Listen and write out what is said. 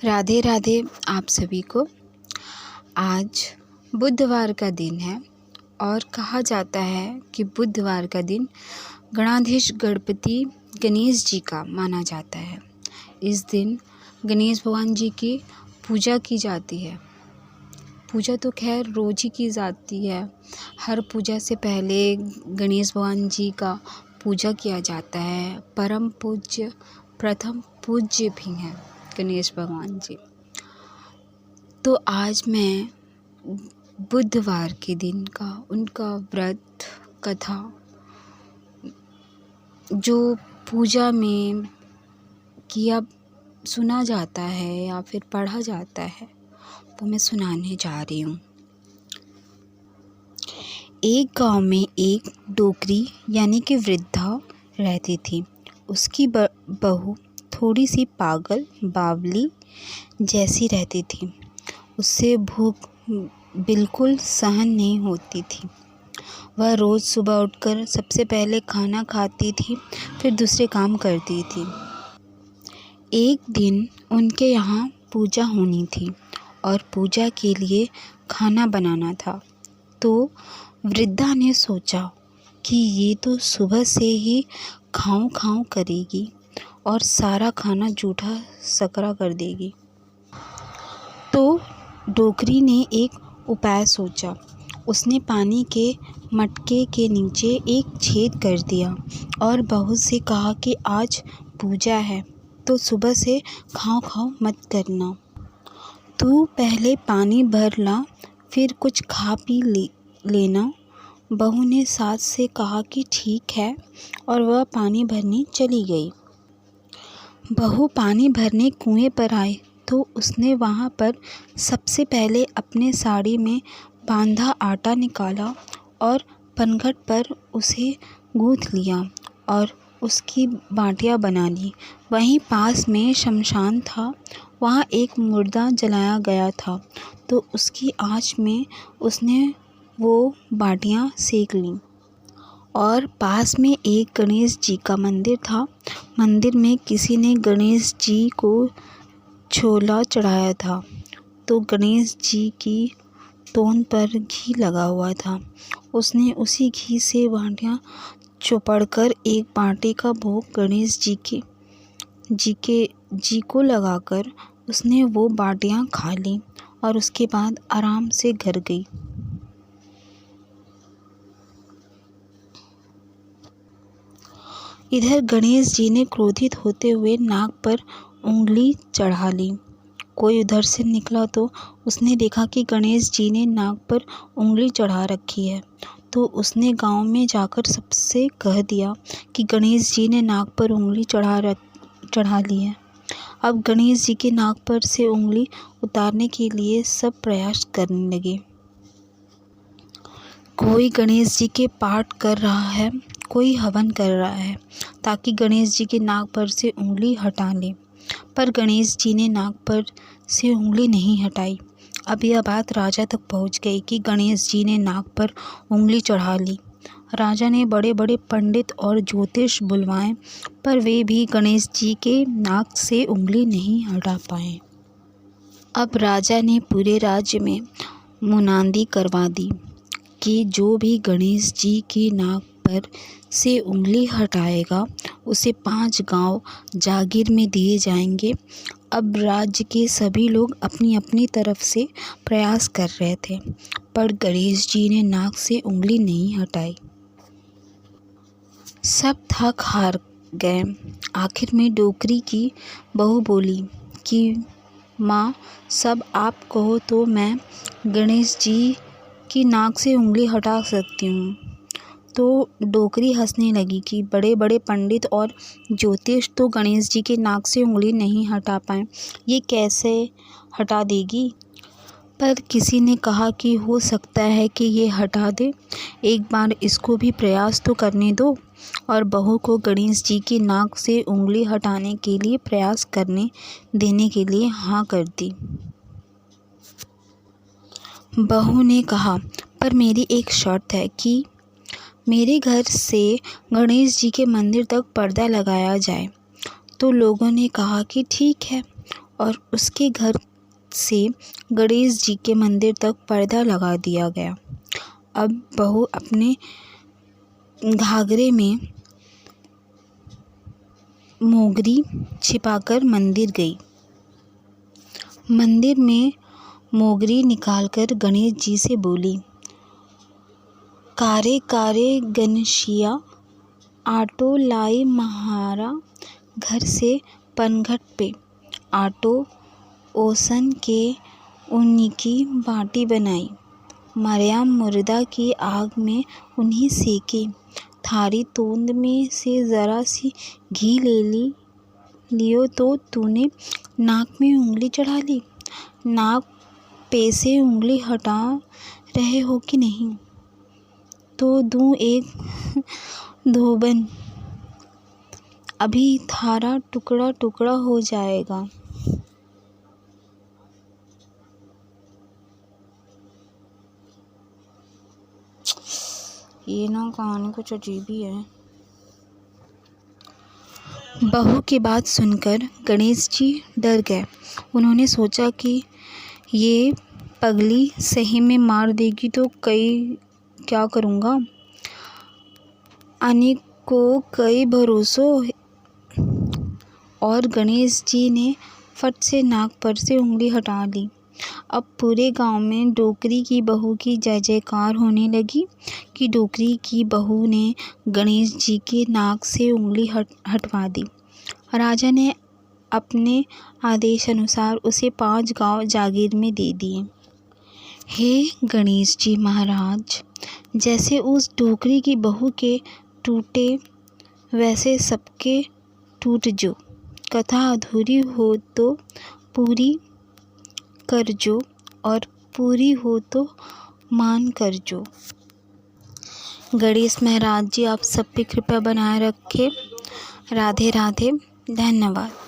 राधे राधे आप सभी को। आज बुधवार का दिन है और कहा जाता है कि बुधवार का दिन गणाधीश गणपति गणेश जी का माना जाता है। इस दिन गणेश भगवान जी की पूजा की जाती है। पूजा तो खैर रोज ही की जाती है। हर पूजा से पहले गणेश भगवान जी का पूजा किया जाता है। परम पूज्य प्रथम पूज्य भी हैं गणेश भगवान जी। तो आज मैं बुधवार के दिन का उनका व्रत कथा जो पूजा में किया सुना जाता है या फिर पढ़ा जाता है वो मैं सुनाने जा रही हूँ। एक गांव में एक डोकरी यानी कि वृद्धा रहती थी। उसकी बहू थोड़ी सी पागल बावली जैसी रहती थी। उससे भूख बिल्कुल सहन नहीं होती थी। वह रोज़ सुबह उठकर सबसे पहले खाना खाती थी, फिर दूसरे काम करती थी। एक दिन उनके यहाँ पूजा होनी थी और पूजा के लिए खाना बनाना था। तो वृद्धा ने सोचा कि ये तो सुबह से ही खाऊं खाऊं करेगी और सारा खाना जूठा सकरा कर देगी। तो डोकरी ने एक उपाय सोचा। उसने पानी के मटके के नीचे एक छेद कर दिया और बहू से कहा कि आज पूजा है तो सुबह से खाओ खाओ मत करना। तू पहले पानी भर ला, फिर कुछ खा पी लेना। बहू ने सास से कहा कि ठीक है और वह पानी भरने चली गई। बहू पानी भरने कुएं पर आई तो उसने वहाँ पर सबसे पहले अपने साड़ी में बांधा आटा निकाला और पनघट पर उसे गूँथ लिया और उसकी बाटियाँ बना ली। वहीं पास में शमशान था, वहाँ एक मुर्दा जलाया गया था तो उसकी आँच में उसने वो बाटियाँ सेक लीं। और पास में एक गणेश जी का मंदिर था। मंदिर में किसी ने गणेश जी को छोला चढ़ाया था तो गणेश जी की तोन पर घी लगा हुआ था। उसने उसी घी से बाटियाँ चौपड़कर एक बाटे का भोग गणेश जी को लगाकर उसने वो बाटियाँ खा ली और उसके बाद आराम से घर गई। इधर गणेश जी ने क्रोधित होते हुए नाक पर उंगली चढ़ा ली। कोई उधर से निकला तो उसने देखा कि गणेश जी ने नाक पर उंगली चढ़ा रखी है। तो उसने गांव में जाकर सबसे कह दिया कि गणेश जी ने नाक पर उंगली चढ़ा ली है। अब गणेश जी के नाक पर से उंगली उतारने के लिए सब प्रयास करने लगे। कोई गणेश जी के पाठ कर रहा है, कोई हवन कर रहा है ताकि गणेश जी के नाक पर से उंगली हटा ले, पर गणेश जी ने नाक पर से उंगली नहीं हटाई। अब यह बात राजा तक पहुंच गई कि गणेश जी ने नाक पर उंगली चढ़ा ली। राजा ने बड़े बड़े पंडित और ज्योतिष बुलवाए, पर वे भी गणेश जी के नाक से उंगली नहीं हटा पाए। अब राजा ने पूरे राज्य में मुनादी करवा दी कि जो भी गणेश जी की नाक पर से उंगली हटाएगा उसे 5 गांव जागीर में दिए जाएंगे। अब राज्य के सभी लोग अपनी अपनी तरफ से प्रयास कर रहे थे, पर गणेश जी ने नाक से उंगली नहीं हटाई। सब थक हार गए। आखिर में डोकरी की बहू बोली कि माँ, सब आप कहो तो मैं गणेश जी की नाक से उंगली हटा सकती हूँ। तो डोकरी हंसने लगी कि बड़े बड़े पंडित और ज्योतिष तो गणेश जी के नाक से उंगली नहीं हटा पाए, ये कैसे हटा देगी। पर किसी ने कहा कि हो सकता है कि ये हटा दे, एक बार इसको भी प्रयास तो करने दो। और बहू को गणेश जी की नाक से उंगली हटाने के लिए प्रयास करने देने के लिए हाँ कर दी। बहू ने कहा, पर मेरी एक शर्त है कि मेरे घर से गणेश जी के मंदिर तक पर्दा लगाया जाए। तो लोगों ने कहा कि ठीक है। और उसके घर से गणेश जी के मंदिर तक पर्दा लगा दिया गया। अब बहू अपने घाघरे में मोगरी छिपाकर मंदिर गई। मंदिर में मोगरी निकालकर गणेश जी से बोली, कारे कारे गणेशिया, आटो लाई महारा घर से पनघट पे, आटो ओसन के उन्हीं की बाटी बनाई, मरियम मुर्दा की आग में उन्हीं सेके, थारी तोंद में से ज़रा सी घी ले लियो तो तूने नाक में उंगली चढ़ा ली, नाक पे से उंगली हटा रहे हो कि नहीं, तो दूँ एक धोबन, अभी थारा टुकड़ा टुकड़ा हो जाएगा। ये ना कहानी कुछ अजीब ही है। बहू की बात सुनकर गणेश जी डर गए। उन्होंने सोचा कि ये पगली सही में मार देगी तो क्या करूँगा, आने को कई भरोसों। और गणेश जी ने फट से नाक पर से उंगली हटा ली। अब पूरे गांव में डोकरी की बहू की जय जयकार होने लगी कि डोकरी की बहू ने गणेश जी के नाक से उंगली हटवा दी। राजा ने अपने आदेश अनुसार उसे 5 गांव जागीर में दे दिए। हे गणेश जी महाराज, जैसे उस डोकरी की बहू के टूटे वैसे सबके टूट जो, कथा अधूरी हो तो पूरी कर जो, और पूरी हो तो मान कर जो। गणेश महाराज जी आप सब पे कृपा बनाए रखें। राधे राधे, धन्यवाद।